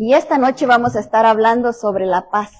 Y esta noche vamos a estar hablando sobre la paz.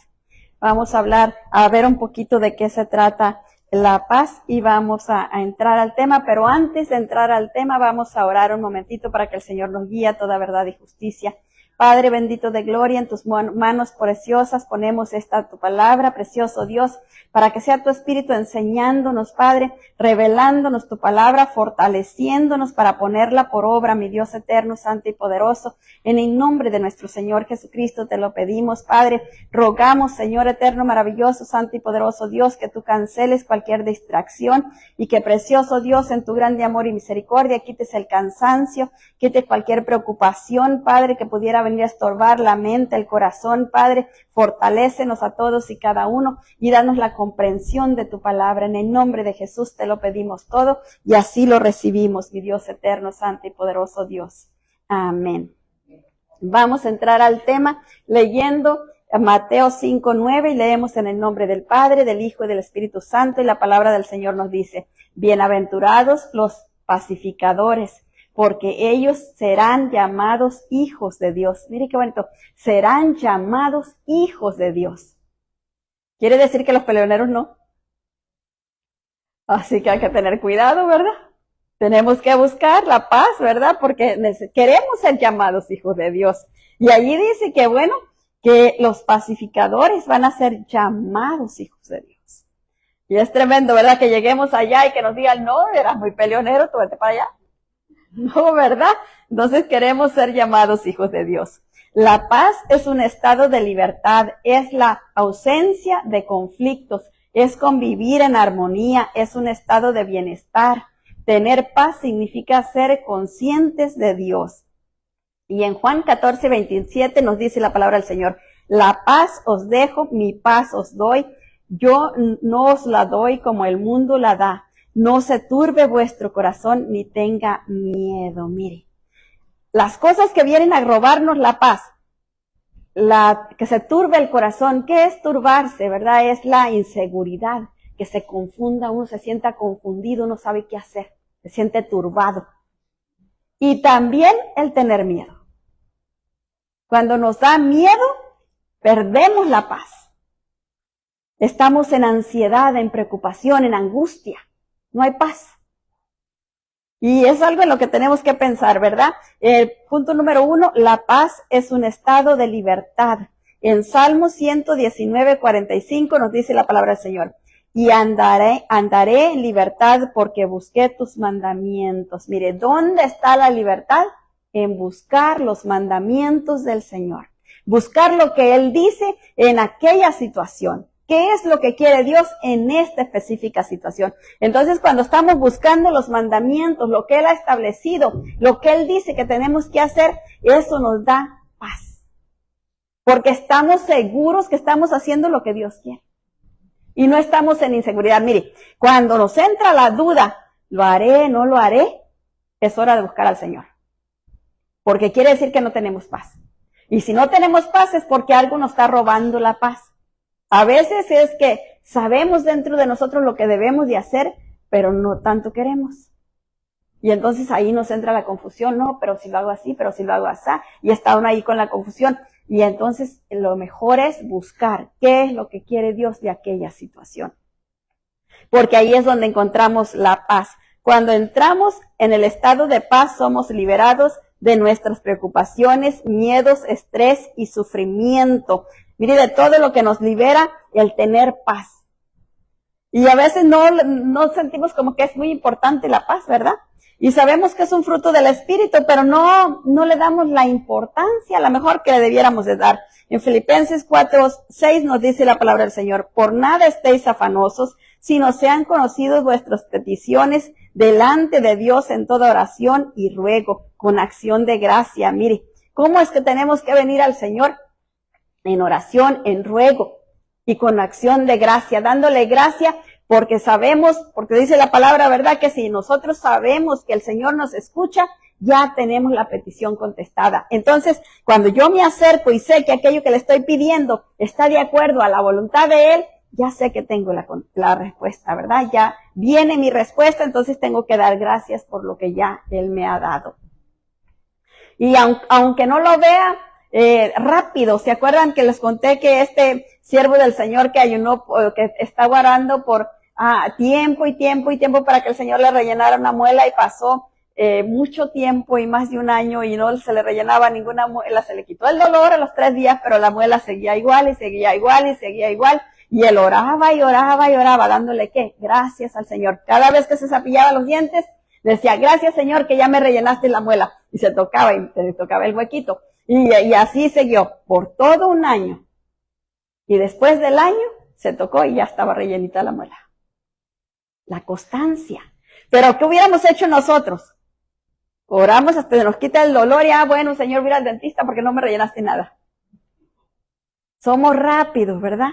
Vamos a ver un poquito de qué se trata la paz y vamos a entrar al tema. Pero antes de entrar al tema, vamos a orar un momentito para que el Señor nos guíe a toda verdad y justicia. Padre bendito de gloria, en tus manos preciosas ponemos tu palabra, precioso Dios, para que sea tu Espíritu enseñándonos, Padre, revelándonos tu palabra, fortaleciéndonos para ponerla por obra, mi Dios eterno, santo y poderoso. En el nombre de nuestro Señor Jesucristo te lo pedimos, Padre. Rogamos, Señor eterno, maravilloso, santo y poderoso Dios, que tú canceles cualquier distracción y que, precioso Dios, en tu grande amor y misericordia, quites el cansancio, quites cualquier preocupación, Padre, que pudiera venir a estorbar la mente, el corazón, Padre. Fortalécenos a todos y cada uno y danos la comprensión de tu palabra. En el nombre de Jesús te lo pedimos todo y así lo recibimos, mi Dios eterno, santo y poderoso Dios. Amén. Vamos a entrar al tema leyendo Mateo 5:9 y leemos en el nombre del Padre, del Hijo y del Espíritu Santo, y la palabra del Señor nos dice: bienaventurados los pacificadores, porque ellos serán llamados hijos de Dios. Mire qué bonito, serán llamados hijos de Dios. Quiere decir que los peleoneros no. Así que hay que tener cuidado, ¿verdad? Tenemos que buscar la paz, ¿verdad? Porque queremos ser llamados hijos de Dios. Y allí dice que, bueno, que los pacificadores van a ser llamados hijos de Dios. Y es tremendo, ¿verdad? Que lleguemos allá y que nos digan: no, eras muy peleonero, tú vete para allá. No, ¿verdad? Entonces queremos ser llamados hijos de Dios. La paz es un estado de libertad, es la ausencia de conflictos, es convivir en armonía, es un estado de bienestar. Tener paz significa ser conscientes de Dios. Y en Juan 14:27 nos dice la palabra del Señor: la paz os dejo, mi paz os doy, yo no os la doy como el mundo la da. No se turbe vuestro corazón ni tenga miedo. Mire, las cosas que vienen a robarnos la paz, que se turbe el corazón. ¿Qué es turbarse, verdad? Es la inseguridad, que se confunda, uno se sienta confundido, no sabe qué hacer, se siente turbado. Y también el tener miedo. Cuando nos da miedo, perdemos la paz. Estamos en ansiedad, en preocupación, en angustia. No hay paz. Y es algo en lo que tenemos que pensar, ¿verdad? Punto número 1, la paz es un estado de libertad. En Salmo 119:45 nos dice la palabra del Señor: y andaré en libertad porque busqué tus mandamientos. Mire, ¿dónde está la libertad? En buscar los mandamientos del Señor. Buscar lo que Él dice en aquella situación. ¿Qué es lo que quiere Dios en esta específica situación? Entonces, cuando estamos buscando los mandamientos, lo que Él ha establecido, lo que Él dice que tenemos que hacer, eso nos da paz. Porque estamos seguros que estamos haciendo lo que Dios quiere. Y no estamos en inseguridad. Mire, cuando nos entra la duda, ¿lo haré, no lo haré? Es hora de buscar al Señor. Porque quiere decir que no tenemos paz. Y si no tenemos paz es porque algo nos está robando la paz. A veces es que sabemos dentro de nosotros lo que debemos de hacer, pero no tanto queremos. Y entonces ahí nos entra la confusión. No, pero si lo hago así, pero si lo hago así. Y está uno ahí con la confusión. Y entonces lo mejor es buscar qué es lo que quiere Dios de aquella situación. Porque ahí es donde encontramos la paz. Cuando entramos en el estado de paz, somos liberados de nuestras preocupaciones, miedos, estrés y sufrimiento. Mire, de todo lo que nos libera el tener paz. Y a veces no sentimos como que es muy importante la paz, ¿verdad? Y sabemos que es un fruto del Espíritu, pero no le damos la importancia a la mejor que le debiéramos de dar. En Filipenses 4:6 nos dice la palabra del Señor: por nada estéis afanosos, sino sean conocidos vuestras peticiones delante de Dios en toda oración y ruego, con acción de gracia. Mire, ¿cómo es que tenemos que venir al Señor? En oración, en ruego y con acción de gracia, dándole gracia porque sabemos, porque dice la palabra, ¿verdad? Que si nosotros sabemos que el Señor nos escucha, ya tenemos la petición contestada. Entonces, cuando yo me acerco y sé que aquello que le estoy pidiendo está de acuerdo a la voluntad de Él, ya sé que tengo la respuesta, ¿verdad? Ya viene mi respuesta, entonces tengo que dar gracias por lo que ya Él me ha dado. Y aunque no lo vea, rápido. ¿Se acuerdan que les conté que este siervo del Señor que ayunó, que estaba orando por tiempo y tiempo y tiempo para que el Señor le rellenara una muela y pasó mucho tiempo y más de un año y no se le rellenaba ninguna muela? Se le quitó el dolor a los 3 días, pero la muela seguía igual y seguía igual y seguía igual. Y él oraba y oraba y oraba, dándole ¿qué? Gracias al Señor. Cada vez que se cepillaba los dientes, decía, gracias Señor que ya me rellenaste la muela. Y se tocaba el huequito. Y así siguió por todo un año. Y después del año se tocó y ya estaba rellenita la muela. La constancia. Pero ¿qué hubiéramos hecho nosotros? Oramos hasta que nos quita el dolor y bueno, Señor, voy al dentista porque no me rellenaste nada. Somos rápidos, ¿verdad?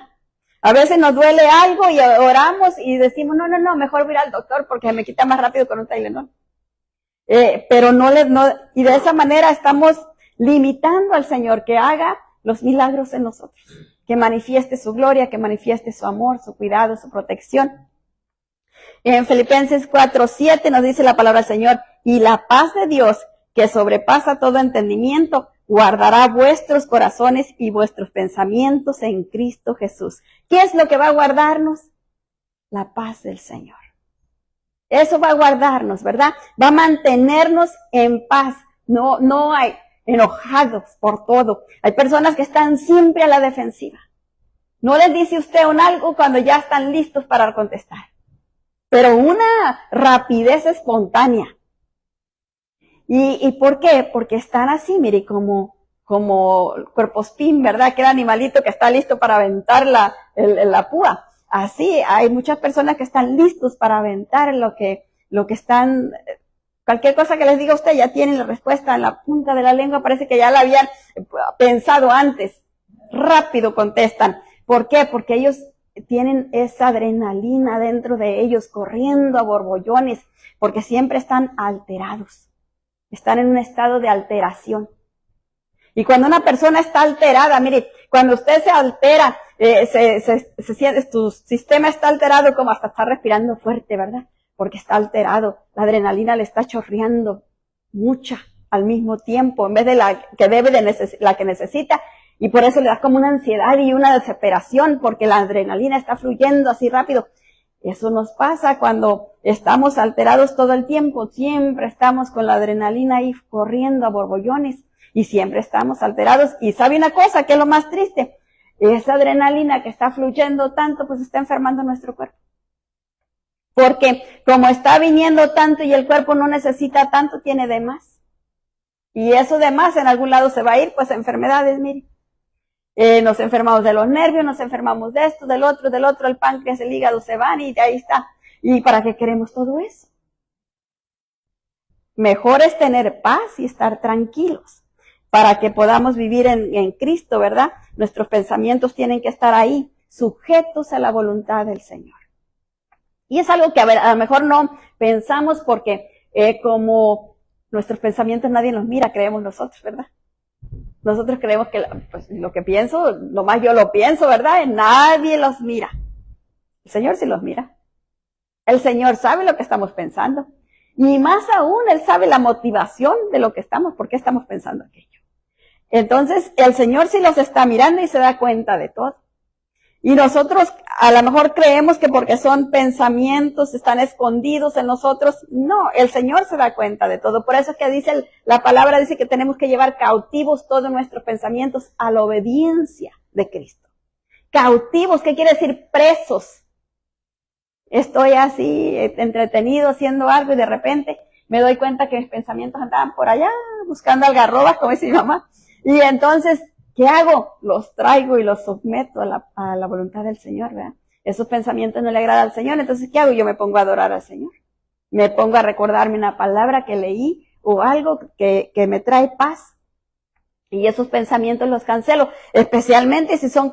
A veces nos duele algo y oramos y decimos, no, mejor voy al doctor porque me quita más rápido con un Tylenol. Pero y de esa manera estamos limitando al Señor que haga los milagros en nosotros, que manifieste su gloria, que manifieste su amor, su cuidado, su protección. En Filipenses 4:7 nos dice la palabra del Señor, y la paz de Dios, que sobrepasa todo entendimiento, guardará vuestros corazones y vuestros pensamientos en Cristo Jesús. ¿Qué es lo que va a guardarnos? La paz del Señor. Eso va a guardarnos, ¿verdad? Va a mantenernos en paz. No hay enojados por todo. Hay personas que están siempre a la defensiva. No les dice usted algo cuando ya están listos para contestar. Pero una rapidez espontánea. ¿Y por qué? Porque están así, mire, como cuerpospín, ¿verdad? Que el animalito que está listo para aventar la púa. Así, hay muchas personas que están listos para aventar lo que están, cualquier cosa que les diga usted ya tienen la respuesta en la punta de la lengua, parece que ya la habían pensado antes. Rápido contestan. ¿Por qué? Porque ellos tienen esa adrenalina dentro de ellos, corriendo a borbollones, porque siempre están alterados. Están en un estado de alteración. Y cuando una persona está alterada, mire, cuando usted se altera, se siente, tu sistema está alterado como hasta está respirando fuerte, ¿verdad? Porque está alterado. La adrenalina le está chorreando mucha al mismo tiempo, en vez de la que necesita. Y por eso le da como una ansiedad y una desesperación, porque la adrenalina está fluyendo así rápido. Eso nos pasa cuando estamos alterados todo el tiempo. Siempre estamos con la adrenalina ahí corriendo a borbollones y siempre estamos alterados. Y ¿sabe una cosa? ¿Qué es lo más triste? Esa adrenalina que está fluyendo tanto, pues está enfermando nuestro cuerpo. Porque como está viniendo tanto y el cuerpo no necesita tanto, tiene de más. Y eso de más en algún lado se va a ir, pues enfermedades, mire. Nos enfermamos de los nervios, nos enfermamos de esto, del otro, el páncreas, el hígado se van y de ahí está. ¿Y para qué queremos todo eso? Mejor es tener paz y estar tranquilos para que podamos vivir en Cristo, ¿verdad? Nuestros pensamientos tienen que estar ahí, sujetos a la voluntad del Señor. Y es algo que a lo mejor no pensamos porque como nuestros pensamientos nadie los mira, creemos nosotros, ¿verdad? Nosotros creemos que pues, lo que pienso, lo más yo lo pienso, ¿verdad? Nadie los mira. El Señor sí los mira. El Señor sabe lo que estamos pensando. Y más aún, Él sabe la motivación de lo que estamos, por qué estamos pensando aquello. Entonces, el Señor sí los está mirando y se da cuenta de todo. Y nosotros a lo mejor creemos que porque son pensamientos, están escondidos en nosotros. No, el Señor se da cuenta de todo. Por eso es que dice, la palabra dice que tenemos que llevar cautivos todos nuestros pensamientos a la obediencia de Cristo. Cautivos, ¿qué quiere decir? Presos. Estoy así entretenido haciendo algo y de repente me doy cuenta que mis pensamientos andaban por allá buscando algarrobas, como dice mi mamá. Y entonces, ¿qué hago? Los traigo y los someto a la voluntad del Señor, ¿verdad? Esos pensamientos no le agradan al Señor, entonces, ¿qué hago? Yo me pongo a adorar al Señor. Me pongo a recordarme una palabra que leí o algo que me trae paz. Y esos pensamientos los cancelo, especialmente si son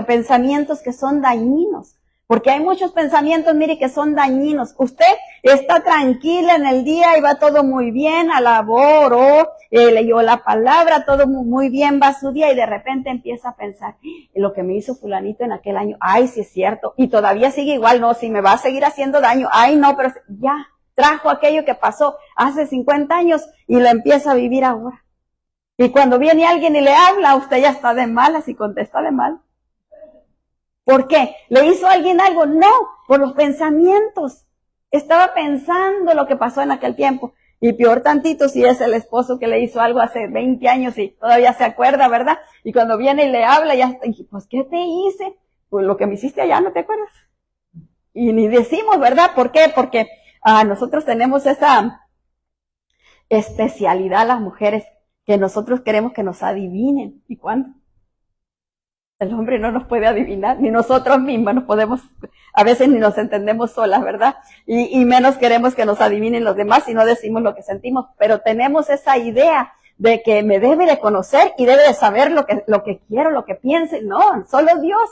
pensamientos que son dañinos. Porque hay muchos pensamientos, mire, que son dañinos. Usted está tranquila en el día y va todo muy bien, alabó, oró, leyó la palabra, todo muy bien va su día y de repente empieza a pensar, lo que me hizo fulanito en aquel año, ay, sí es cierto, y todavía sigue igual, no, si me va a seguir haciendo daño, ay, no, pero ya trajo aquello que pasó hace 50 años y lo empieza a vivir ahora. Y cuando viene alguien y le habla, usted ya está de malas y contesta de mal. ¿Por qué? ¿Le hizo a alguien algo? No, por los pensamientos. Estaba pensando lo que pasó en aquel tiempo. Y peor tantito si es el esposo que le hizo algo hace 20 años y todavía se acuerda, ¿verdad? Y cuando viene y le habla, ya está, pues, ¿qué te hice? Pues lo que me hiciste allá, ¿no te acuerdas? Y ni decimos, ¿verdad? ¿Por qué? Porque nosotros tenemos esa especialidad, las mujeres, que nosotros queremos que nos adivinen. ¿Y cuándo? El hombre no nos puede adivinar, ni nosotros mismos nos podemos, a veces ni nos entendemos solas, ¿verdad? Y menos queremos que nos adivinen los demás y no decimos lo que sentimos, pero tenemos esa idea de que me debe de conocer y debe de saber lo que quiero, lo que piense. No, solo Dios.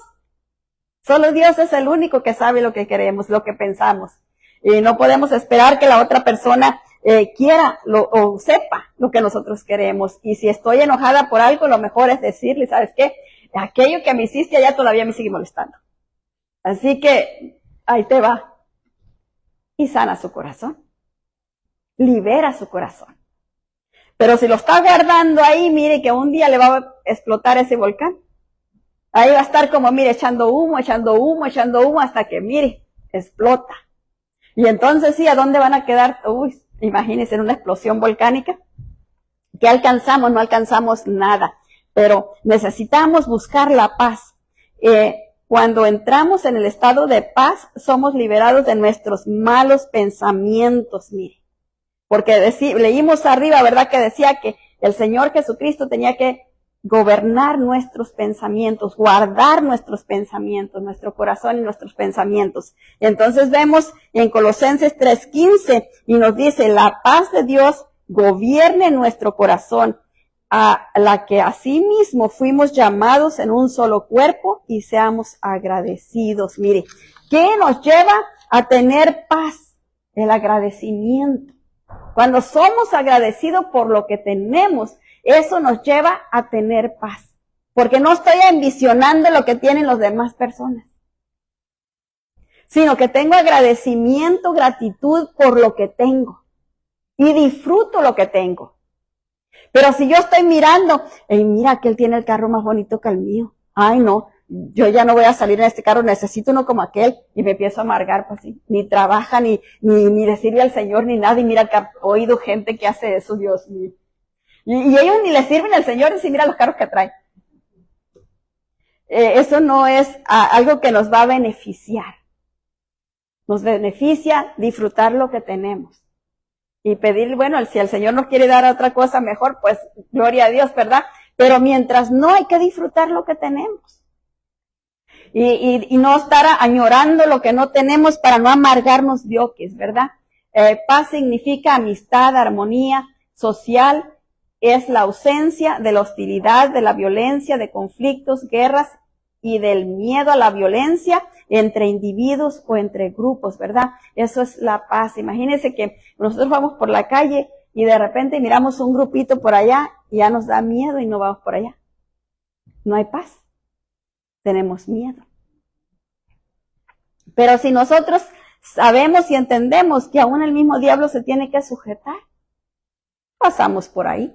Solo Dios es el único que sabe lo que queremos, lo que pensamos. Y no podemos esperar que la otra persona quiera o sepa lo que nosotros queremos. Y si estoy enojada por algo, lo mejor es decirle, ¿sabes qué? Aquello que me hiciste allá todavía me sigue molestando. Así que ahí te va. Y sana su corazón. Libera su corazón. Pero si lo está guardando ahí, mire que un día le va a explotar ese volcán. Ahí va a estar como, mire, echando humo, hasta que, mire, explota. Y entonces sí, ¿a dónde van a quedar? Uy, imagínense, en una explosión volcánica. ¿Qué alcanzamos? No alcanzamos nada. Pero necesitamos buscar la paz. Cuando entramos en el estado de paz, somos liberados de nuestros malos pensamientos, mire. Porque leímos arriba, ¿verdad? Que decía que el Señor Jesucristo tenía que gobernar nuestros pensamientos, guardar nuestros pensamientos, nuestro corazón y nuestros pensamientos. Entonces vemos en Colosenses 3:15 y nos dice, la paz de Dios gobierne nuestro corazón, a la que asimismo fuimos llamados en un solo cuerpo y seamos agradecidos. Mire, ¿qué nos lleva a tener paz? El agradecimiento. Cuando somos agradecidos por lo que tenemos, eso nos lleva a tener paz. Porque no estoy ambicionando lo que tienen las demás personas, sino que tengo agradecimiento, gratitud por lo que tengo. Y disfruto lo que tengo. Pero si yo estoy mirando, mira que él tiene el carro más bonito que el mío. Ay, no, yo ya no voy a salir en este carro, necesito uno como aquel. Y me empiezo a amargar, pues sí. Ni trabaja, ni decirle al Señor, ni nada. Y mira que he oído gente que hace eso, Dios mío. Y ellos ni le sirven al Señor, y si mira los carros que traen. Eso no es algo que nos va a beneficiar. Nos beneficia disfrutar lo que tenemos. Y pedir, bueno, si el Señor nos quiere dar otra cosa mejor, pues gloria a Dios, ¿verdad? Pero mientras no, hay que disfrutar lo que tenemos. Y no estar añorando lo que no tenemos para no amargarnos diokis, ¿verdad? Paz significa amistad, armonía social, es la ausencia de la hostilidad, de la violencia, de conflictos, guerras y del miedo a la violencia entre individuos o entre grupos, ¿verdad? Eso es la paz. Imagínense que nosotros vamos por la calle y de repente miramos un grupito por allá y ya nos da miedo y no vamos por allá. No hay paz. Tenemos miedo. Pero si nosotros sabemos y entendemos que aún el mismo diablo se tiene que sujetar, pasamos por ahí.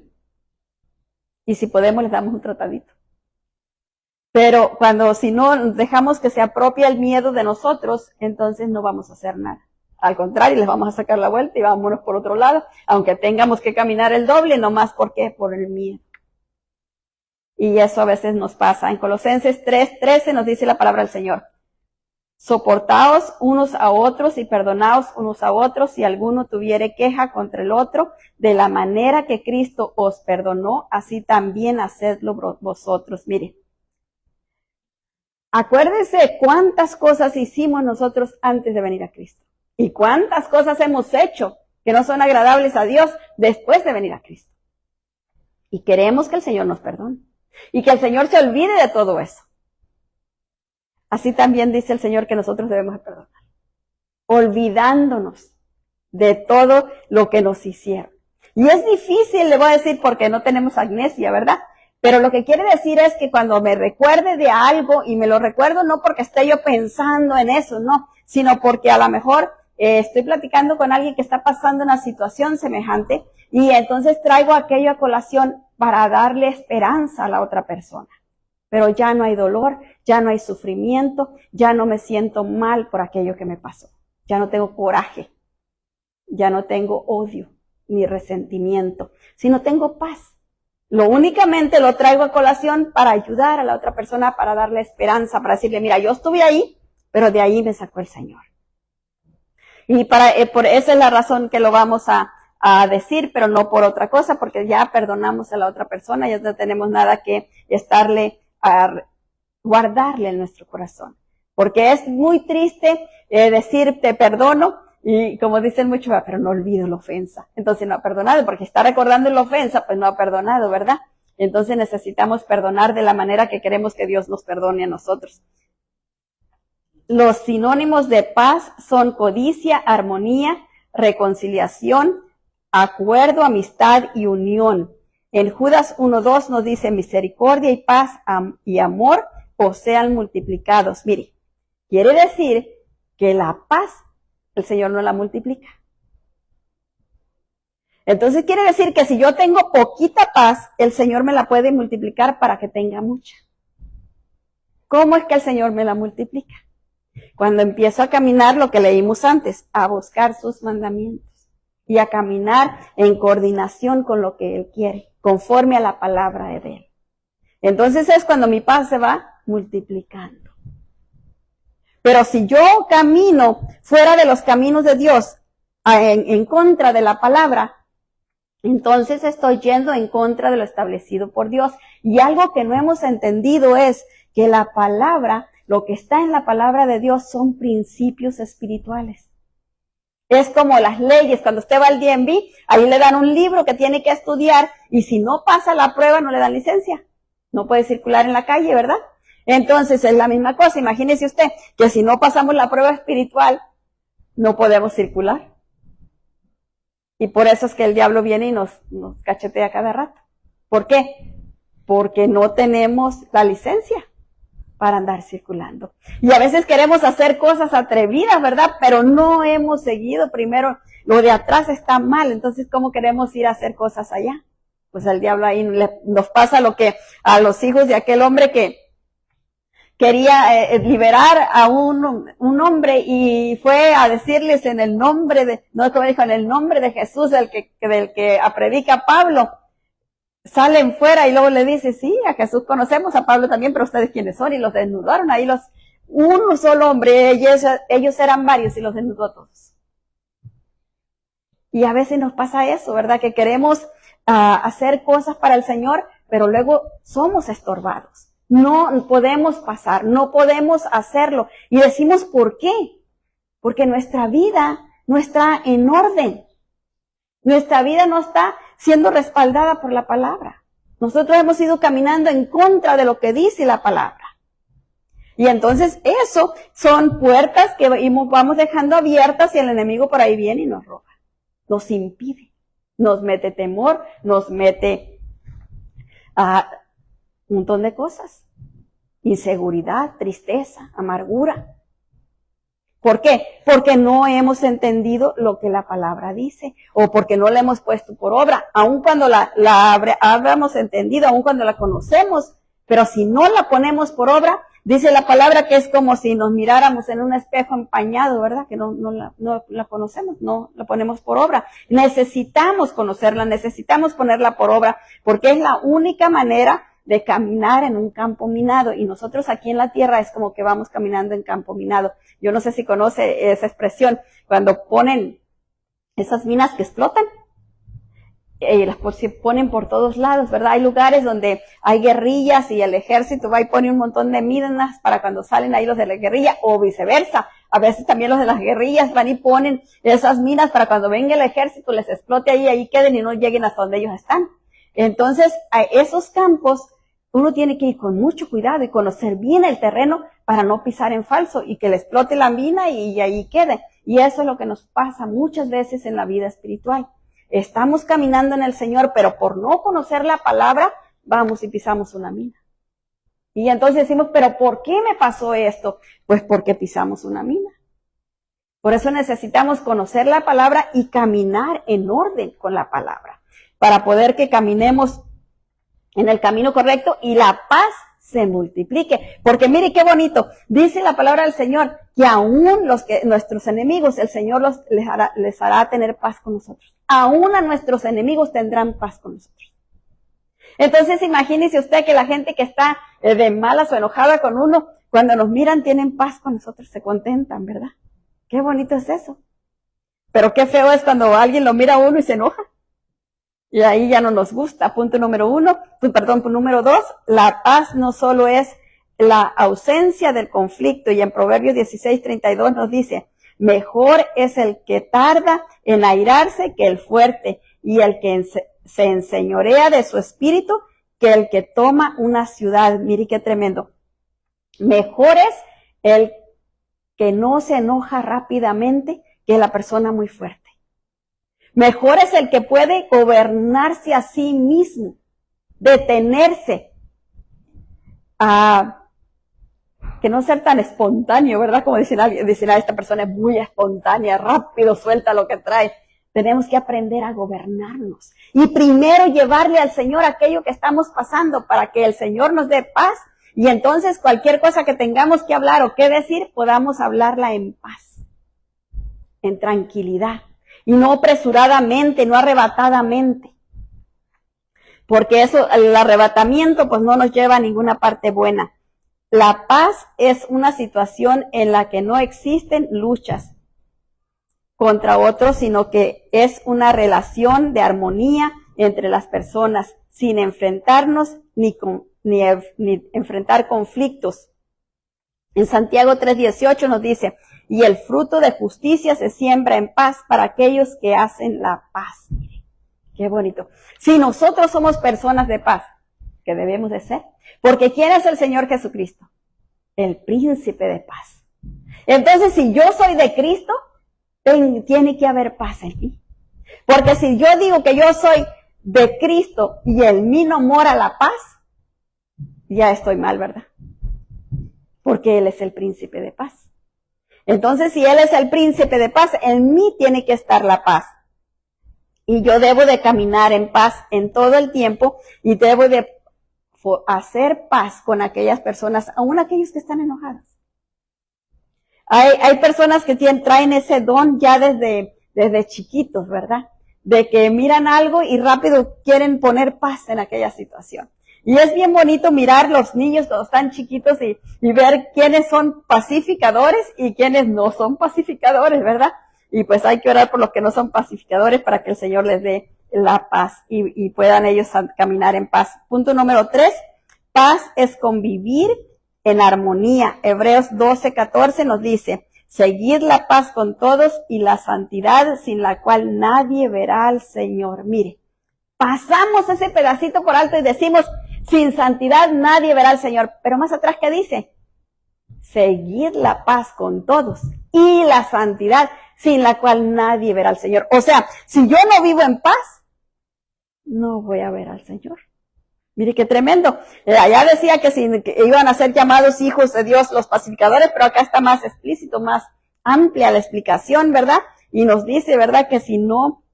Y si podemos, les damos un tratadito. Pero si no dejamos que se apropie el miedo de nosotros, entonces no vamos a hacer nada. Al contrario, les vamos a sacar la vuelta y vámonos por otro lado, aunque tengamos que caminar el doble, nomás porque por el miedo. Y eso a veces nos pasa. En Colosenses 3:13 nos dice la palabra del Señor. Soportaos unos a otros y perdonaos unos a otros si alguno tuviere queja contra el otro, de la manera que Cristo os perdonó, así también hacedlo vosotros. Mire. Acuérdense cuántas cosas hicimos nosotros antes de venir a Cristo. Y cuántas cosas hemos hecho que no son agradables a Dios después de venir a Cristo. Y queremos que el Señor nos perdone. Y que el Señor se olvide de todo eso. Así también dice el Señor que nosotros debemos perdonar. Olvidándonos de todo lo que nos hicieron. Y es difícil, le voy a decir, porque no tenemos amnesia, ¿verdad? Pero lo que quiere decir es que cuando me recuerde de algo, y me lo recuerdo no porque esté yo pensando en eso, no, sino porque a lo mejor estoy platicando con alguien que está pasando una situación semejante, y entonces traigo aquello a colación, para darle esperanza a la otra persona. Pero ya no hay dolor, ya no hay sufrimiento, ya no me siento mal por aquello que me pasó. Ya no tengo coraje, ya no tengo odio ni resentimiento, sino tengo paz. Únicamente lo traigo a colación para ayudar a la otra persona, para darle esperanza, para decirle, mira, yo estuve ahí, pero de ahí me sacó el Señor. Y por esa es la razón que lo vamos a decir, pero no por otra cosa, porque ya perdonamos a la otra persona, ya no tenemos nada que guardarle en nuestro corazón. Porque es muy triste decir te perdono, y como dicen mucho, pero no olvido la ofensa. Entonces no ha perdonado, porque está recordando la ofensa, pues no ha perdonado, ¿verdad? Entonces necesitamos perdonar de la manera que queremos que Dios nos perdone a nosotros. Los sinónimos de paz son codicia, armonía, reconciliación, acuerdo, amistad y unión. En Judas 1:2 nos dice misericordia y paz y amor os sean multiplicados. Mire, quiere decir que la paz el Señor no la multiplica. Entonces quiere decir que si yo tengo poquita paz, el Señor me la puede multiplicar para que tenga mucha. ¿Cómo es que el Señor me la multiplica? Cuando empiezo a caminar lo que leímos antes, a buscar sus mandamientos y a caminar en coordinación con lo que Él quiere, conforme a la palabra de Él. Entonces es cuando mi paz se va multiplicando. Pero si yo camino fuera de los caminos de Dios, en contra de la palabra, entonces estoy yendo en contra de lo establecido por Dios. Y algo que no hemos entendido es que la palabra, lo que está en la palabra de Dios son principios espirituales. Es como las leyes, cuando usted va al DMV, ahí le dan un libro que tiene que estudiar y si no pasa la prueba no le dan licencia. No puede circular en la calle, ¿verdad? Entonces es la misma cosa, imagínese usted que si no pasamos la prueba espiritual, no podemos circular. Y por eso es que el diablo viene y nos cachetea cada rato. ¿Por qué? Porque no tenemos la licencia para andar circulando. Y a veces queremos hacer cosas atrevidas, ¿verdad? Pero no hemos seguido primero, lo de atrás está mal, entonces ¿cómo queremos ir a hacer cosas allá? Pues el diablo ahí nos pasa lo que a los hijos de aquel hombre que quería liberar a un hombre y fue a decirles en el nombre de, no como dijo, en el nombre de Jesús, del que predica Pablo, salen fuera y luego le dice, sí, a Jesús conocemos, a Pablo también, pero ustedes quiénes son, y los desnudaron ahí un solo hombre, ellos eran varios y los desnudó a todos. Y a veces nos pasa eso, ¿verdad? Que queremos hacer cosas para el Señor, pero luego somos estorbados. No podemos pasar, no podemos hacerlo. Y decimos, ¿por qué? Porque nuestra vida no está en orden. Nuestra vida no está siendo respaldada por la palabra. Nosotros hemos ido caminando en contra de lo que dice la palabra. Y entonces eso son puertas que vamos dejando abiertas y el enemigo por ahí viene y nos roba. Nos impide, nos mete temor, nos mete un montón de cosas. Inseguridad, tristeza, amargura. ¿Por qué? Porque no hemos entendido lo que la palabra dice o porque no la hemos puesto por obra, aun cuando la habríamos entendido, aun cuando la conocemos, pero si no la ponemos por obra, dice la palabra que es como si nos miráramos en un espejo empañado, ¿verdad? Que no la conocemos, no la ponemos por obra. Necesitamos conocerla, necesitamos ponerla por obra, porque es la única manera de caminar en un campo minado, y nosotros aquí en la tierra es como que vamos caminando en campo minado. Yo no sé si conoce esa expresión, cuando ponen esas minas que explotan, las ponen por todos lados, ¿verdad? Hay lugares donde hay guerrillas y el ejército va y pone un montón de minas para cuando salen ahí los de la guerrilla, o viceversa. A veces también los de las guerrillas van y ponen esas minas para cuando venga el ejército les explote ahí queden y no lleguen hasta donde ellos están. Entonces, a esos campos uno tiene que ir con mucho cuidado y conocer bien el terreno para no pisar en falso y que le explote la mina y ahí quede. Y eso es lo que nos pasa muchas veces en la vida espiritual. Estamos caminando en el Señor, pero por no conocer la palabra, vamos y pisamos una mina. Y entonces decimos, ¿pero por qué me pasó esto? Pues porque pisamos una mina. Por eso necesitamos conocer la palabra y caminar en orden con la palabra, para poder que caminemos en el camino correcto y la paz se multiplique. Porque mire qué bonito, dice la palabra del Señor, que aún nuestros enemigos, el Señor les hará tener paz con nosotros. Aún a nuestros enemigos tendrán paz con nosotros. Entonces imagínese usted que la gente que está de malas o enojada con uno, cuando nos miran tienen paz con nosotros, se contentan, ¿verdad? Qué bonito es eso. Pero qué feo es cuando alguien lo mira a uno y se enoja. Y ahí ya no nos gusta. Punto número número 2, la paz no solo es la ausencia del conflicto. Y en Proverbios 16:32 nos dice, mejor es el que tarda en airarse que el fuerte, y el que se enseñorea de su espíritu que el que toma una ciudad. Mire qué tremendo. Mejor es el que no se enoja rápidamente que la persona muy fuerte. Mejor es el que puede gobernarse a sí mismo, detenerse, que no ser tan espontáneo, ¿verdad? Como dicen esta persona es muy espontánea, rápido, suelta lo que trae. Tenemos que aprender a gobernarnos y primero llevarle al Señor aquello que estamos pasando para que el Señor nos dé paz y entonces cualquier cosa que tengamos que hablar o que decir, podamos hablarla en paz, en tranquilidad y no apresuradamente, no arrebatadamente. Porque eso, el arrebatamiento, pues no nos lleva a ninguna parte buena. La paz es una situación en la que no existen luchas contra otros, sino que es una relación de armonía entre las personas, sin enfrentarnos ni enfrentar conflictos. En Santiago 3:18 nos dice, y el fruto de justicia se siembra en paz para aquellos que hacen la paz. Mire, qué bonito. Si nosotros somos personas de paz, que debemos de ser, porque ¿quién es el Señor Jesucristo? El príncipe de paz. Entonces, si yo soy de Cristo, tiene que haber paz en mí. Porque si yo digo que yo soy de Cristo y en mí no mora la paz, ya estoy mal, ¿verdad? Porque Él es el príncipe de paz. Entonces, si Él es el príncipe de paz, en mí tiene que estar la paz. Y yo debo de caminar en paz en todo el tiempo y debo de hacer paz con aquellas personas, aún aquellos que están enojadas. Hay personas que traen ese don ya desde chiquitos, ¿verdad? De que miran algo y rápido quieren poner paz en aquella situación. Y es bien bonito mirar los niños cuando están chiquitos y ver quiénes son pacificadores y quiénes no son pacificadores, ¿verdad? Y pues hay que orar por los que no son pacificadores para que el Señor les dé la paz y puedan ellos caminar en paz. Punto número 3, paz es convivir en armonía. Hebreos 12:14 nos dice, seguid la paz con todos y la santidad sin la cual nadie verá al Señor. Mire, pasamos ese pedacito por alto y decimos, sin santidad nadie verá al Señor. Pero más atrás, ¿qué dice? Seguid la paz con todos y la santidad sin la cual nadie verá al Señor. O sea, si yo no vivo en paz, no voy a ver al Señor. Mire qué tremendo. Allá decía que iban a ser llamados hijos de Dios los pacificadores, pero acá está más explícito, más amplia la explicación, ¿verdad? Y nos dice, ¿verdad? Que si no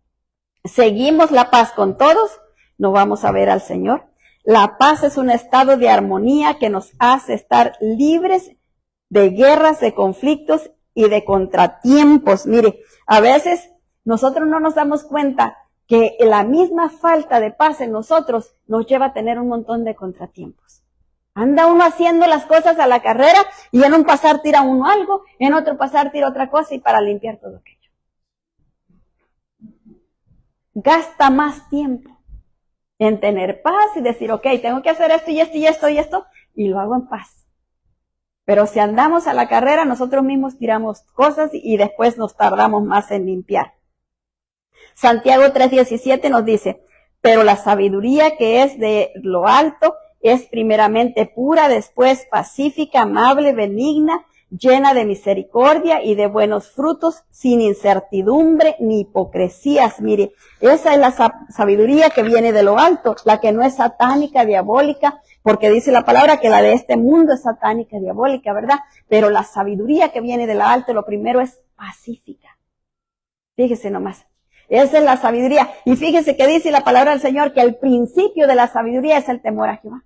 seguimos la paz con todos, no vamos a ver al Señor. La paz es un estado de armonía que nos hace estar libres de guerras, de conflictos y de contratiempos. Mire, a veces nosotros no nos damos cuenta que la misma falta de paz en nosotros nos lleva a tener un montón de contratiempos. Anda uno haciendo las cosas a la carrera y en un pasar tira uno algo, en otro pasar tira otra cosa y para limpiar todo aquello. Gasta más tiempo en tener paz y decir, ok, tengo que hacer esto y esto y esto y esto, y lo hago en paz. Pero si andamos a la carrera, nosotros mismos tiramos cosas y después nos tardamos más en limpiar. Santiago 3:17 nos dice, pero la sabiduría que es de lo alto es primeramente pura, después pacífica, amable, benigna, llena de misericordia y de buenos frutos, sin incertidumbre ni hipocresías. Mire, esa es la sabiduría que viene de lo alto, la que no es satánica, diabólica, porque dice la palabra que la de este mundo es satánica, diabólica, ¿verdad? Pero la sabiduría que viene de lo alto, lo primero es pacífica. Fíjese nomás. Esa es la sabiduría. Y fíjese que dice la palabra del Señor que el principio de la sabiduría es el temor a Jehová.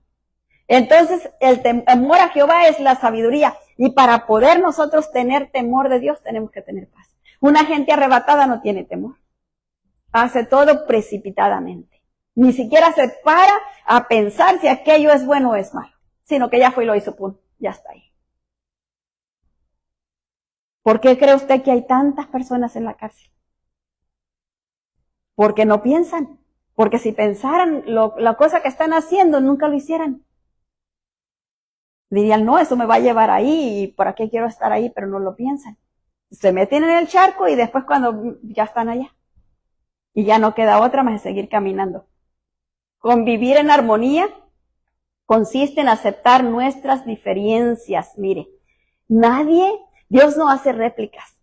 Entonces, el temor a Jehová es la sabiduría. Y para poder nosotros tener temor de Dios, tenemos que tener paz. Una gente arrebatada no tiene temor. Hace todo precipitadamente. Ni siquiera se para a pensar si aquello es bueno o es malo. Sino que ya fue y lo hizo, pum, ya está ahí. ¿Por qué cree usted que hay tantas personas en la cárcel? Porque no piensan. Porque si pensaran la cosa que están haciendo, nunca lo hicieran. Dirían, no, eso me va a llevar ahí, y ¿para qué quiero estar ahí? Pero no lo piensan. Se meten en el charco y después cuando ya están allá. Y ya no queda otra más que seguir caminando. Convivir en armonía consiste en aceptar nuestras diferencias. Mire, Dios no hace réplicas.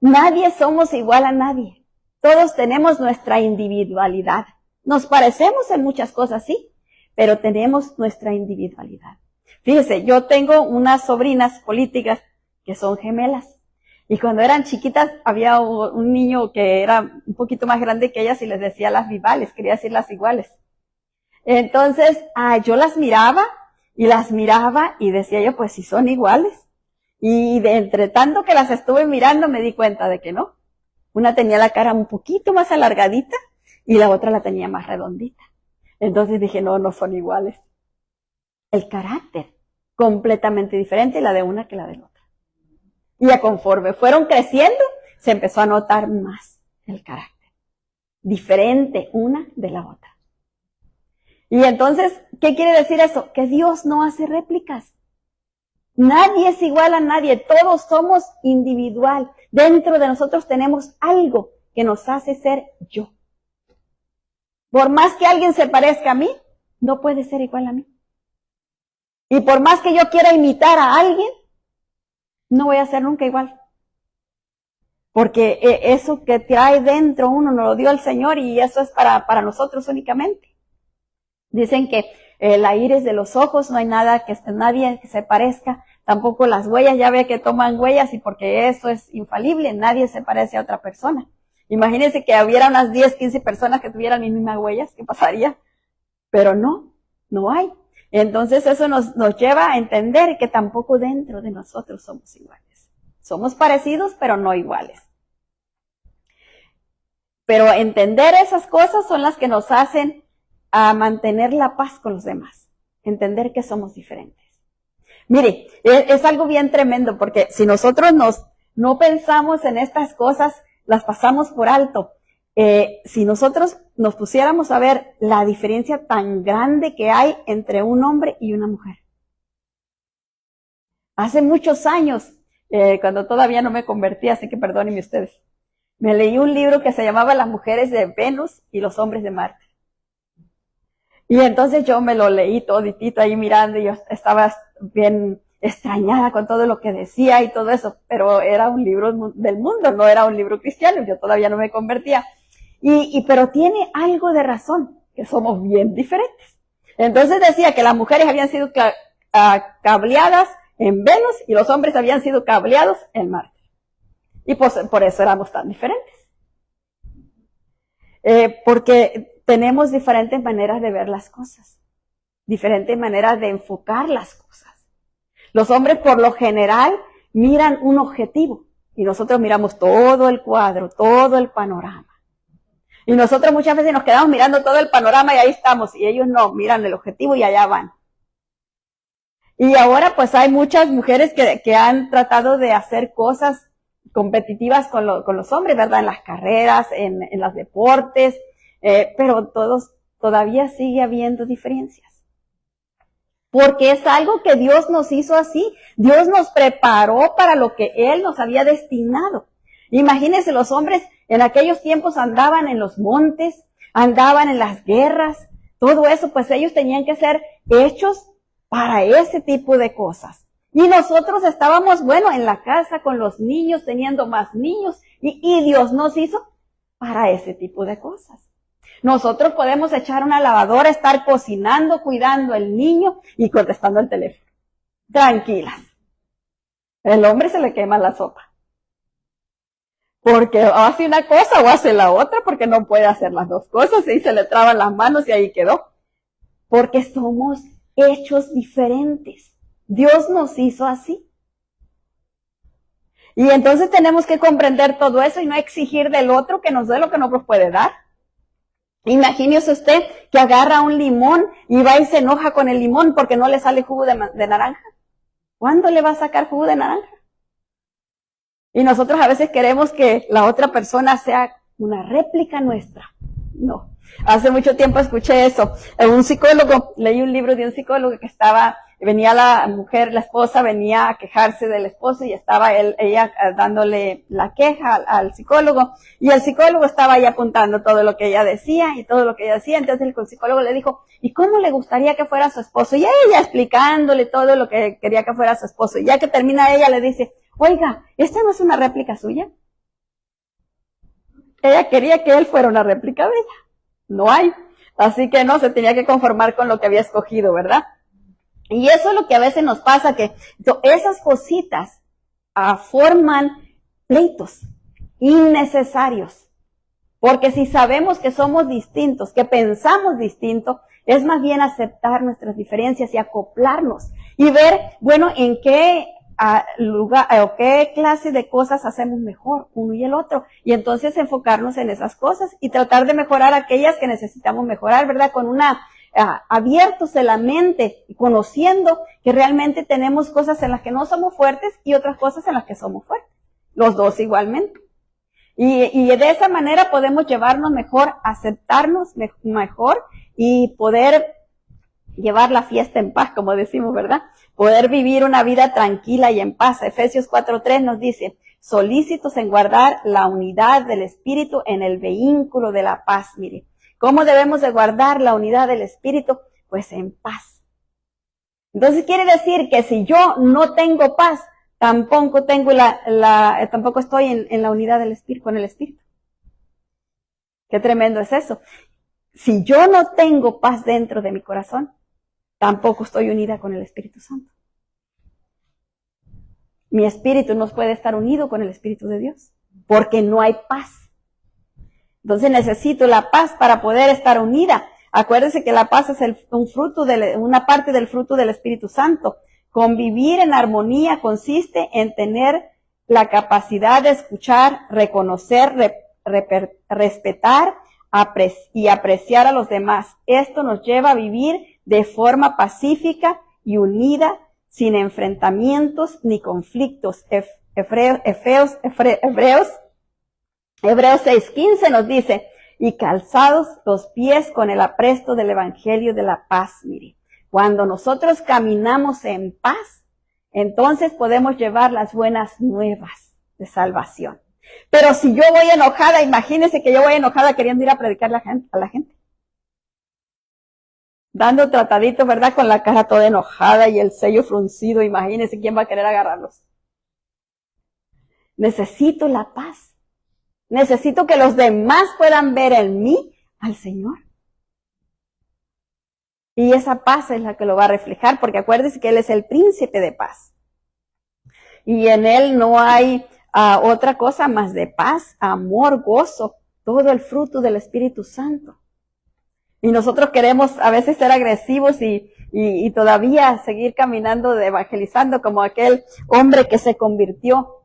Nadie somos igual a nadie. Todos tenemos nuestra individualidad. Nos parecemos en muchas cosas, sí, pero tenemos nuestra individualidad. Fíjese, yo tengo unas sobrinas políticas que son gemelas. Y cuando eran chiquitas, había un niño que era un poquito más grande que ellas y les decía las rivales, quería decir las iguales. Entonces, yo las miraba y decía yo, pues si son iguales. Y entre tanto que las estuve mirando, me di cuenta de que no. Una tenía la cara un poquito más alargadita y la otra la tenía más redondita. Entonces dije, no son iguales. El carácter, completamente diferente la de una que la de la otra. Y a conforme fueron creciendo, se empezó a notar más el carácter. Diferente una de la otra. Y entonces, ¿qué quiere decir eso? Que Dios no hace réplicas. Nadie es igual a nadie, todos somos individual. Dentro de nosotros tenemos algo que nos hace ser yo. Por más que alguien se parezca a mí, no puede ser igual a mí. Y por más que yo quiera imitar a alguien, no voy a ser nunca igual. Porque eso que trae dentro uno nos lo dio el Señor y eso es para nosotros únicamente. Dicen que la iris de los ojos, no hay nadie que se parezca, tampoco las huellas, ya ve que toman huellas y porque eso es infalible, nadie se parece a otra persona. Imagínense que hubiera unas 10, 15 personas que tuvieran las mismas huellas, ¿qué pasaría? Pero no hay. Entonces eso nos lleva a entender que tampoco dentro de nosotros somos iguales. Somos parecidos, pero no iguales. Pero entender esas cosas son las que nos hacen a mantener la paz con los demás. Entender que somos diferentes. Mire, es algo bien tremendo porque si nosotros no pensamos en estas cosas, las pasamos por alto. Si nosotros nos pusiéramos a ver la diferencia tan grande que hay entre un hombre y una mujer. Hace muchos años, cuando todavía no me convertí, así que perdónenme ustedes, me leí un libro que se llamaba Las mujeres de Venus y los hombres de Marte. Y entonces yo me lo leí toditito ahí mirando y yo estaba bien extrañada con todo lo que decía y todo eso, pero era un libro del mundo, no era un libro cristiano, yo todavía no me convertía. Pero tiene algo de razón, que somos bien diferentes. Entonces decía que las mujeres habían sido cableadas en Venus y los hombres habían sido cableados en Marte. Y pues por eso éramos tan diferentes. Porque tenemos diferentes maneras de ver las cosas, diferentes maneras de enfocar las cosas. Los hombres por lo general miran un objetivo y nosotros miramos todo el cuadro, todo el panorama. Y nosotros muchas veces nos quedamos mirando todo el panorama y ahí estamos, y ellos no, miran el objetivo y allá van. Y ahora pues hay muchas mujeres que han tratado de hacer cosas competitivas con los hombres, ¿verdad? En las carreras, en los deportes, pero todavía sigue habiendo diferencias. Porque es algo que Dios nos hizo así. Dios nos preparó para lo que Él nos había destinado. Imagínense, los hombres en aquellos tiempos andaban en los montes, andaban en las guerras, todo eso, pues ellos tenían que ser hechos para ese tipo de cosas. Y nosotros estábamos, en la casa con los niños, teniendo más niños, y Dios nos hizo para ese tipo de cosas. Nosotros podemos echar una lavadora, estar cocinando, cuidando al niño y contestando el teléfono. Tranquilas. El hombre se le quema la sopa. porque hace una cosa o hace la otra, porque no puede hacer las dos cosas y se le traban las manos y ahí quedó. Porque somos hechos diferentes. Dios nos hizo así. Y entonces tenemos que comprender todo eso y no exigir del otro que nos dé lo que no nos puede dar. Imagínese usted que agarra un limón y va y se enoja con el limón porque no le sale jugo de naranja. ¿Cuándo le va a sacar jugo de naranja? Y nosotros a veces queremos que la otra persona sea una réplica nuestra. No. Hace mucho tiempo escuché eso. Un psicólogo, leí un libro de un psicólogo que venía la mujer, la esposa venía a quejarse del esposo y estaba ella dándole la queja al psicólogo, y el psicólogo estaba ahí apuntando todo lo que ella decía y todo lo que ella decía. Entonces el psicólogo le dijo, ¿y cómo le gustaría que fuera su esposo? Y ella explicándole todo lo que quería que fuera su esposo. Y ya que termina ella le dice, oiga, ¿esta no es una réplica suya? Ella quería que él fuera una réplica de ella. No hay. Así que no, se tenía que conformar con lo que había escogido, ¿verdad? Y eso es lo que a veces nos pasa, que esas cositas forman pleitos innecesarios. Porque si sabemos que somos distintos, que pensamos distinto, es más bien aceptar nuestras diferencias y acoplarnos y ver, bueno, en qué lugar o qué clase de cosas hacemos mejor uno y el otro, y entonces enfocarnos en esas cosas y tratar de mejorar aquellas que necesitamos mejorar, ¿verdad? Con abiertos de la mente y conociendo que realmente tenemos cosas en las que no somos fuertes y otras cosas en las que somos fuertes, los dos igualmente. Y de esa manera podemos llevarnos mejor, aceptarnos mejor y poder llevar la fiesta en paz, como decimos, ¿verdad? Poder vivir una vida tranquila y en paz. Efesios 4:3 nos dice, solícitos en guardar la unidad del Espíritu en el vínculo de la paz. Mire, ¿cómo debemos de guardar la unidad del Espíritu? Pues en paz. Entonces quiere decir que si yo no tengo paz, tampoco tengo tampoco estoy en la unidad del Espíritu, con el Espíritu. Qué tremendo es eso. Si yo no tengo paz dentro de mi corazón, tampoco estoy unida con el Espíritu Santo. Mi espíritu no puede estar unido con el Espíritu de Dios, porque no hay paz. Entonces necesito la paz para poder estar unida. Acuérdense que la paz es una parte del fruto del Espíritu Santo. Convivir en armonía consiste en tener la capacidad de escuchar, reconocer, respetar y apreciar a los demás. Esto nos lleva a vivir de forma pacífica y unida, sin enfrentamientos ni conflictos. Hebreos 6:15 nos dice, y calzados los pies con el apresto del evangelio de la paz. Mire, cuando nosotros caminamos en paz, entonces podemos llevar las buenas nuevas de salvación. Pero si yo voy enojada, imagínense que yo voy enojada queriendo ir a predicar a la gente. Dando trataditos, ¿verdad? Con la cara toda enojada y el sello fruncido. Imagínense quién va a querer agarrarlos. Necesito la paz. Necesito que los demás puedan ver en mí al Señor. Y esa paz es la que lo va a reflejar, porque acuérdense que Él es el príncipe de paz. Y en Él no hay otra cosa más de paz, amor, gozo, todo el fruto del Espíritu Santo. Y nosotros queremos a veces ser agresivos y todavía seguir caminando, evangelizando, como aquel hombre que se convirtió.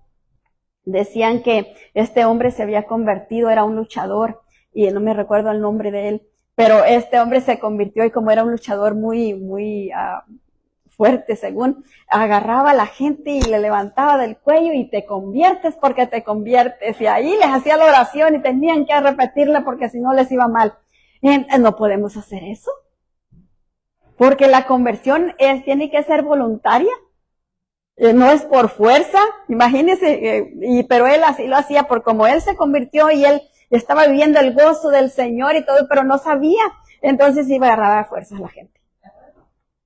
Decían que este hombre se había convertido, era un luchador, y no me recuerdo el nombre de él, pero este hombre se convirtió y como era un luchador muy fuerte, según, agarraba a la gente y le levantaba del cuello y te conviertes porque te conviertes. Y ahí les hacía la oración y tenían que repetirla porque si no les iba mal. No podemos hacer eso, porque la conversión tiene que ser voluntaria. No es por fuerza, imagínense, pero él así lo hacía, por como él se convirtió y él estaba viviendo el gozo del Señor y todo, pero no sabía, entonces iba a agarrar a fuerzas a la gente.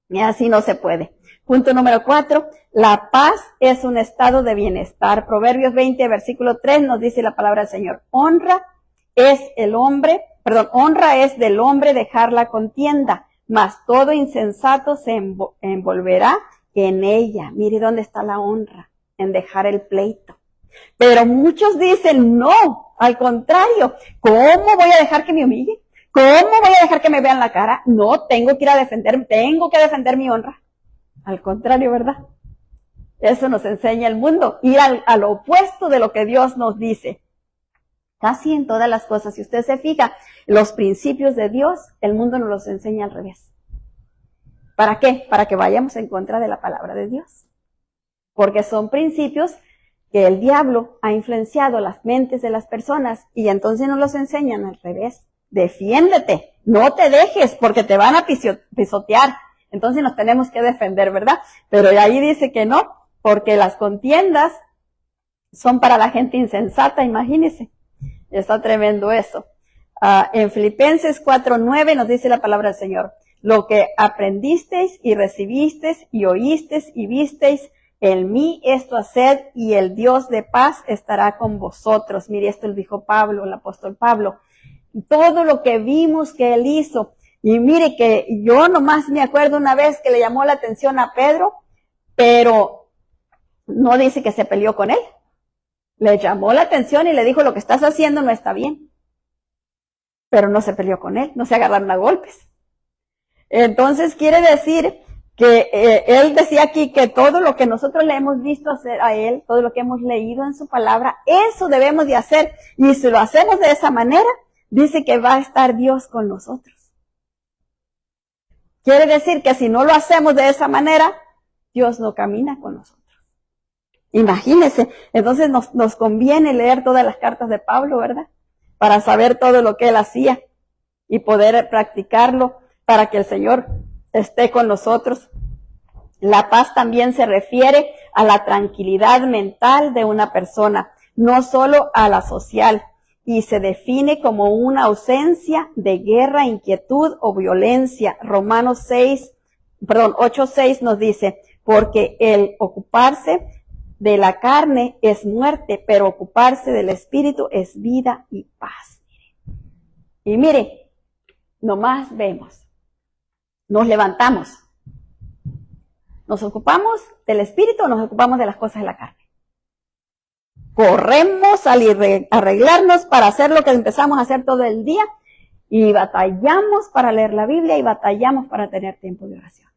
Y así no se puede. Punto número 4, la paz es un estado de bienestar. Proverbios 20, versículo 3 nos dice la palabra del Señor. Honra es del hombre dejar la contienda, mas todo insensato se envolverá en ella. Mire dónde está la honra, en dejar el pleito. Pero muchos dicen, no, al contrario, ¿cómo voy a dejar que me humille? ¿Cómo voy a dejar que me vean la cara? No, tengo que ir a defenderme, tengo que defender mi honra. Al contrario, ¿verdad? Eso nos enseña el mundo, ir al opuesto de lo que Dios nos dice. Casi en todas las cosas, si usted se fija, los principios de Dios, el mundo nos los enseña al revés. ¿Para qué? Para que vayamos en contra de la palabra de Dios. Porque son principios que el diablo ha influenciado las mentes de las personas y entonces nos los enseñan al revés. Defiéndete, no te dejes porque te van a pisotear. Entonces nos tenemos que defender, ¿verdad? Pero ahí dice que no, porque las contiendas son para la gente insensata, imagínense. Está tremendo eso. En Filipenses 4:9 nos dice la palabra del Señor: lo que aprendisteis y recibisteis y oísteis y visteis en mí, esto haced, y el Dios de paz estará con vosotros. Mire, esto lo dijo Pablo, el apóstol Pablo. Todo lo que vimos que él hizo. Y mire que yo nomás me acuerdo una vez que le llamó la atención a Pedro, pero no dice que se peleó con él. Le llamó la atención y le dijo, lo que estás haciendo no está bien. Pero no se peleó con él, no se agarraron a golpes. Entonces quiere decir que él decía aquí que todo lo que nosotros le hemos visto hacer a él, todo lo que hemos leído en su palabra, eso debemos de hacer. Y si lo hacemos de esa manera, dice que va a estar Dios con nosotros. Quiere decir que si no lo hacemos de esa manera, Dios no camina con nosotros. Imagínense, entonces nos conviene leer todas las cartas de Pablo, ¿verdad? Para saber todo lo que él hacía y poder practicarlo para que el Señor esté con nosotros. La paz también se refiere a la tranquilidad mental de una persona, no solo a la social, y se define como una ausencia de guerra, inquietud o violencia. Romanos 8:6 nos dice, porque el ocuparse de la carne es muerte, pero ocuparse del espíritu es vida y paz. Y mire, nomás vemos, nos levantamos, nos ocupamos del espíritu o nos ocupamos de las cosas de la carne. Corremos al arreglarnos para hacer lo que empezamos a hacer todo el día y batallamos para leer la Biblia y batallamos para tener tiempo de oración.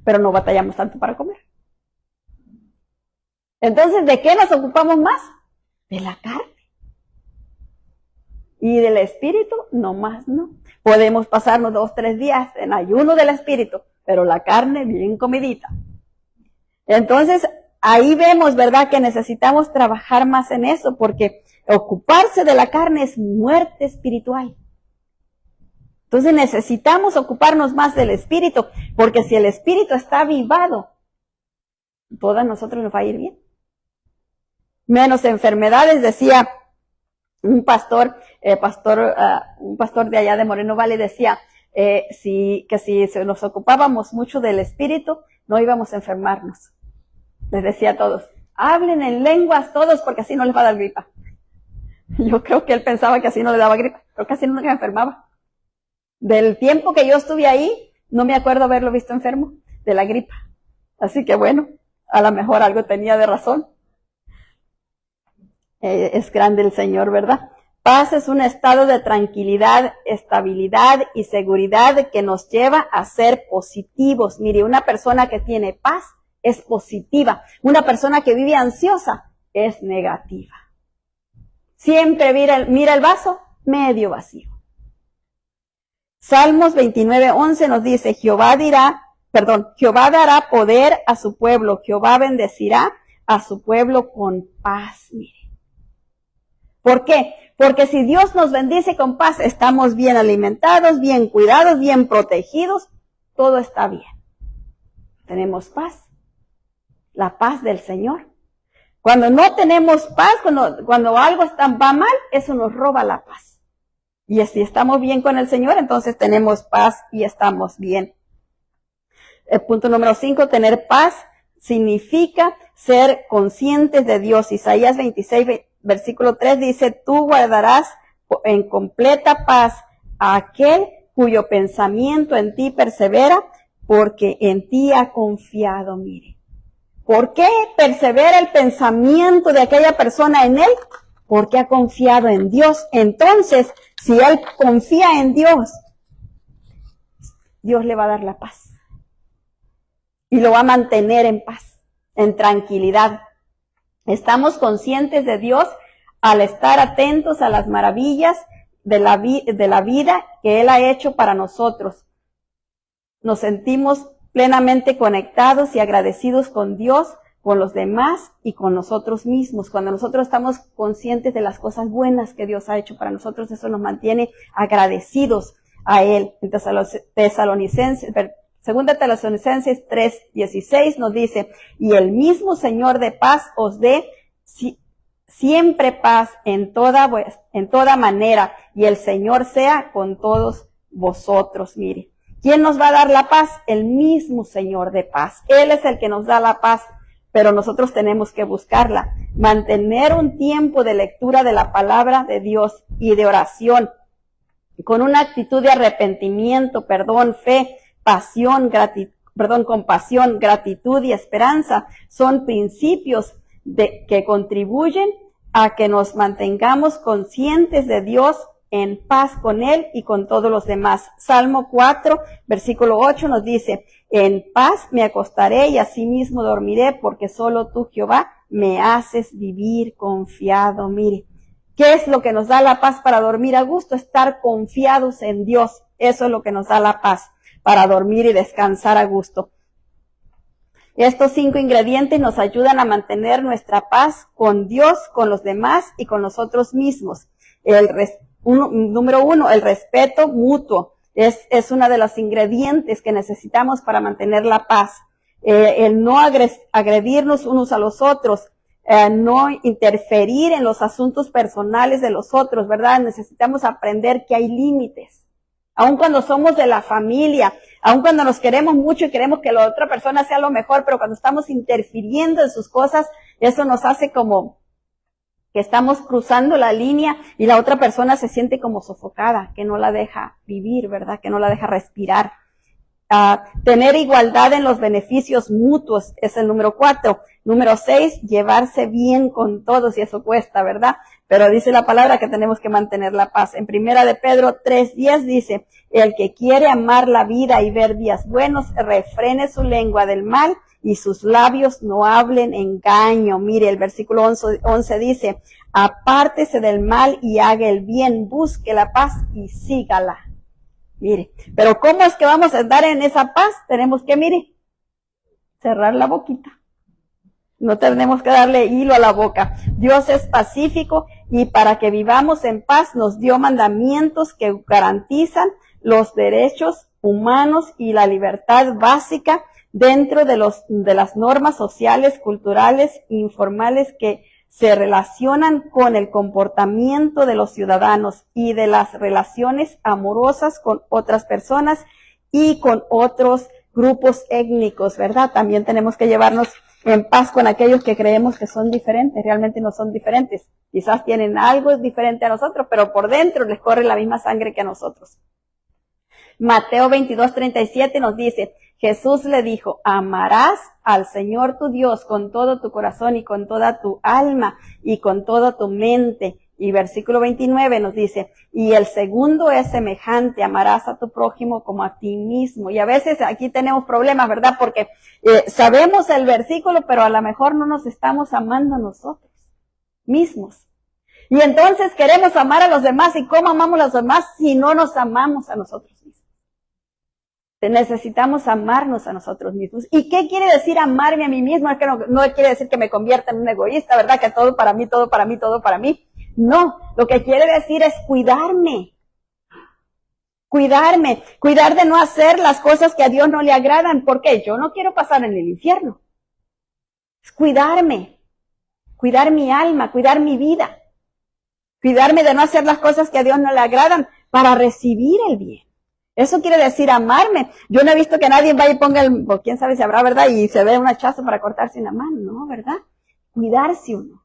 Pero no batallamos tanto para comer. Entonces, ¿de qué nos ocupamos más? De la carne. Y del espíritu, no más, no. Podemos pasarnos 2-3 días en ayuno del espíritu, pero la carne bien comidita. Entonces, ahí vemos, ¿verdad?, que necesitamos trabajar más en eso, porque ocuparse de la carne es muerte espiritual. Entonces necesitamos ocuparnos más del espíritu, porque si el espíritu está avivado, todas nosotros nos va a ir bien. Menos enfermedades, decía un pastor de allá de Moreno Valley, decía que si nos ocupábamos mucho del espíritu, no íbamos a enfermarnos. Les decía a todos, hablen en lenguas todos porque así no les va a dar gripa. Yo creo que él pensaba que así no le daba gripa, pero casi nunca me enfermaba. Del tiempo que yo estuve ahí, no me acuerdo haberlo visto enfermo de la gripa. Así que bueno, a lo mejor algo tenía de razón. Es grande el Señor, ¿verdad? Paz es un estado de tranquilidad, estabilidad y seguridad que nos lleva a ser positivos. Mire, una persona que tiene paz es positiva. Una persona que vive ansiosa es negativa. Siempre mira el vaso medio vacío. Salmos 29:11 nos dice, Jehová dará poder a su pueblo, Jehová bendecirá a su pueblo con paz. Mire. ¿Por qué? Porque si Dios nos bendice con paz, estamos bien alimentados, bien cuidados, bien protegidos, todo está bien. Tenemos paz, la paz del Señor. Cuando no tenemos paz, cuando algo va mal, eso nos roba la paz. Y si estamos bien con el Señor, entonces tenemos paz y estamos bien. El punto número 5, tener paz significa ser conscientes de Dios. Isaías 26, versículo 3 dice, tú guardarás en completa paz a aquel cuyo pensamiento en ti persevera, porque en ti ha confiado. Mire, ¿Por qué persevera el pensamiento de aquella persona en él? Porque ha confiado en Dios. Entonces, si él confía en Dios, Dios le va a dar la paz. Y lo va a mantener en paz, en tranquilidad. Estamos conscientes de Dios al estar atentos a las maravillas de la vida que Él ha hecho para nosotros. Nos sentimos plenamente conectados y agradecidos con Dios, con los demás y con nosotros mismos. Cuando nosotros estamos conscientes de las cosas buenas que Dios ha hecho para nosotros, eso nos mantiene agradecidos a Él. En Segunda Tesalonicenses 3:16 nos dice, y el mismo Señor de paz os dé siempre paz en toda manera, y el Señor sea con todos vosotros. Mire, ¿quién nos va a dar la paz? El mismo Señor de paz. Él es el que nos da la paz, pero nosotros tenemos que buscarla. Mantener un tiempo de lectura de la palabra de Dios y de oración, con una actitud de arrepentimiento, perdón, fe, compasión, gratitud y esperanza, son principios que contribuyen a que nos mantengamos conscientes de Dios, en paz con Él y con todos los demás. Salmo 4, versículo 8 nos dice, en paz me acostaré y asimismo dormiré, porque solo tú, Jehová, me haces vivir confiado. Mire, ¿qué es lo que nos da la paz para dormir a gusto? Estar confiados en Dios. Eso es lo que nos da la paz para dormir y descansar a gusto. Estos 5 ingredientes nos ayudan a mantener nuestra paz con Dios, con los demás y con nosotros mismos. Número 1, el respeto mutuo. Es uno de los ingredientes que necesitamos para mantener la paz. El no agredirnos unos a los otros, no interferir en los asuntos personales de los otros, ¿verdad? Necesitamos aprender que hay límites. Aun cuando somos de la familia, aun cuando nos queremos mucho y queremos que la otra persona sea lo mejor, pero cuando estamos interfiriendo en sus cosas, eso nos hace como que estamos cruzando la línea y la otra persona se siente como sofocada, que no la deja vivir, ¿verdad? Que no la deja respirar. Tener igualdad en los beneficios mutuos es el número 4. Número 6, llevarse bien con todos, y eso cuesta, ¿verdad? Pero dice la palabra que tenemos que mantener la paz. En Primera de Pedro 3:10 dice, el que quiere amar la vida y ver días buenos, refrene su lengua del mal y sus labios no hablen engaño. Mire, el versículo 11 dice, apártese del mal y haga el bien, busque la paz y sígala. Mire, pero ¿cómo es que vamos a andar en esa paz? Tenemos que, mire, cerrar la boquita. No tenemos que darle hilo a la boca. Dios es pacífico y para que vivamos en paz nos dio mandamientos que garantizan los derechos humanos y la libertad básica dentro de las normas sociales, culturales, informales que se relacionan con el comportamiento de los ciudadanos y de las relaciones amorosas con otras personas y con otros grupos étnicos, ¿verdad? También tenemos que llevarnos en paz con aquellos que creemos que son diferentes, realmente no son diferentes. Quizás tienen algo diferente a nosotros, pero por dentro les corre la misma sangre que a nosotros. Mateo 22:37 nos dice, Jesús le dijo, amarás al Señor tu Dios con todo tu corazón y con toda tu alma y con toda tu mente. Y versículo 29 nos dice, y el segundo es semejante, amarás a tu prójimo como a ti mismo. Y a veces aquí tenemos problemas, ¿verdad? Porque sabemos el versículo, pero a lo mejor no nos estamos amando a nosotros mismos. Y entonces queremos amar a los demás. ¿Y cómo amamos a los demás si no nos amamos a nosotros mismos? Necesitamos amarnos a nosotros mismos. ¿Y qué quiere decir amarme a mí mismo? Es que no quiere decir que me convierta en un egoísta, ¿verdad? Que todo para mí, todo para mí, todo para mí. No, lo que quiere decir es cuidarme, cuidar de no hacer las cosas que a Dios no le agradan, porque yo no quiero pasar en el infierno. Es cuidarme, cuidar mi alma, cuidar mi vida, cuidarme de no hacer las cosas que a Dios no le agradan para recibir el bien. Eso quiere decir amarme. Yo no he visto que nadie vaya y ponga o quién sabe si habrá, ¿verdad? Y se ve un hachazo para cortarse una mano, ¿no? ¿Verdad? Cuidarse uno.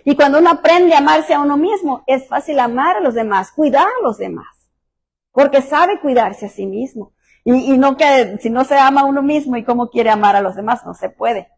Y cuando uno aprende a amarse a uno mismo, es fácil amar a los demás, cuidar a los demás, porque sabe cuidarse a sí mismo. Y no que si no se ama a uno mismo y cómo quiere amar a los demás, no se puede.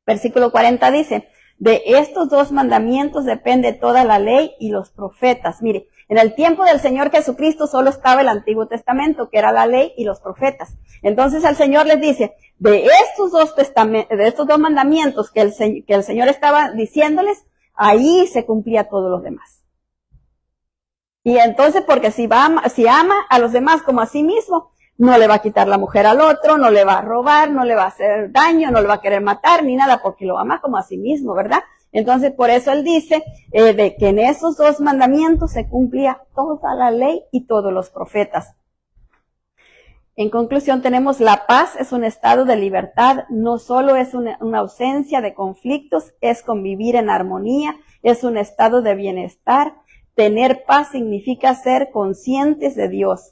Versículo 40 dice, de estos 2 mandamientos depende toda la ley y los profetas. Mire, en el tiempo del Señor Jesucristo solo estaba el Antiguo Testamento, que era la ley y los profetas. Entonces el Señor les dice, de estos dos mandamientos que el Señor estaba diciéndoles, ahí se cumplía todos los demás. Y entonces, porque si ama a los demás como a sí mismo, no le va a quitar la mujer al otro, no le va a robar, no le va a hacer daño, no le va a querer matar, ni nada, porque lo ama como a sí mismo, ¿verdad? Entonces, por eso él dice de que en esos 2 mandamientos se cumplía toda la ley y todos los profetas. En conclusión, tenemos la paz es un estado de libertad, no solo es una ausencia de conflictos, es convivir en armonía, es un estado de bienestar. Tener paz significa ser conscientes de Dios.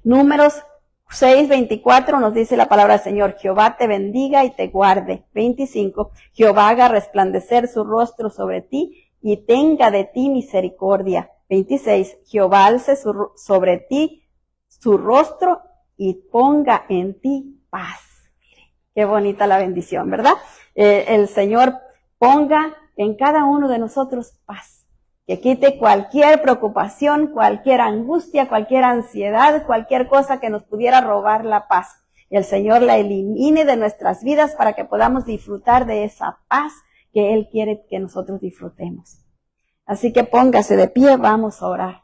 Números 6:24 nos dice la palabra del Señor, Jehová te bendiga y te guarde. 25, Jehová haga resplandecer su rostro sobre ti y tenga de ti misericordia. 26, Jehová alce sobre ti su rostro y ponga en ti paz. Mire, qué bonita la bendición, ¿verdad? El Señor ponga en cada uno de nosotros paz. Que quite cualquier preocupación, cualquier angustia, cualquier ansiedad, cualquier cosa que nos pudiera robar la paz. Y el Señor la elimine de nuestras vidas para que podamos disfrutar de esa paz que Él quiere que nosotros disfrutemos. Así que póngase de pie, vamos a orar.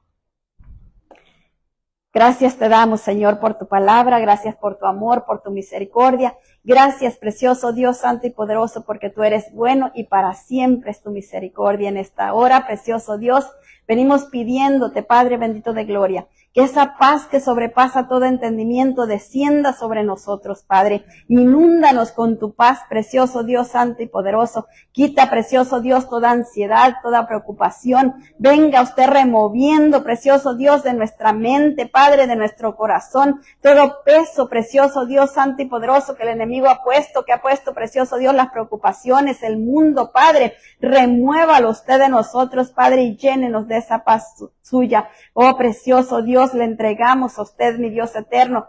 Gracias te damos, Señor, por tu palabra, gracias por tu amor, por tu misericordia. Gracias, precioso Dios santo y poderoso, porque tú eres bueno y para siempre es tu misericordia. En esta hora, precioso Dios, venimos pidiéndote, Padre bendito de gloria, que esa paz que sobrepasa todo entendimiento descienda sobre nosotros, Padre. Inúndanos con tu paz, precioso Dios santo y poderoso. Quita, precioso Dios, toda ansiedad, toda preocupación. Venga usted removiendo, precioso Dios, de nuestra mente, Padre, de nuestro corazón, todo peso, precioso Dios santo y poderoso, que el enemigo ha puesto, precioso Dios, las preocupaciones, el mundo, Padre. Remuévalo usted de nosotros, Padre, y llénenos de esa paz suya. Oh, precioso Dios, le entregamos a usted, mi Dios eterno,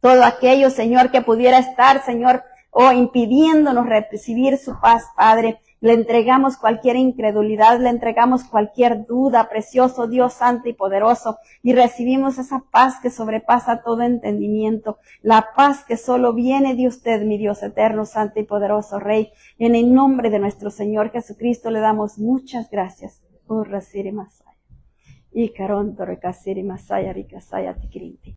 todo aquello, Señor, que pudiera estar, Señor, impidiéndonos recibir su paz, Padre. Le entregamos cualquier incredulidad, le entregamos cualquier duda, precioso Dios santo y poderoso, y recibimos esa paz que sobrepasa todo entendimiento, la paz que solo viene de usted, mi Dios eterno, santo y poderoso Rey. En el nombre de nuestro Señor Jesucristo le damos muchas gracias. Y Caronto Recasiri Masaya Ricasaya Tikrinti.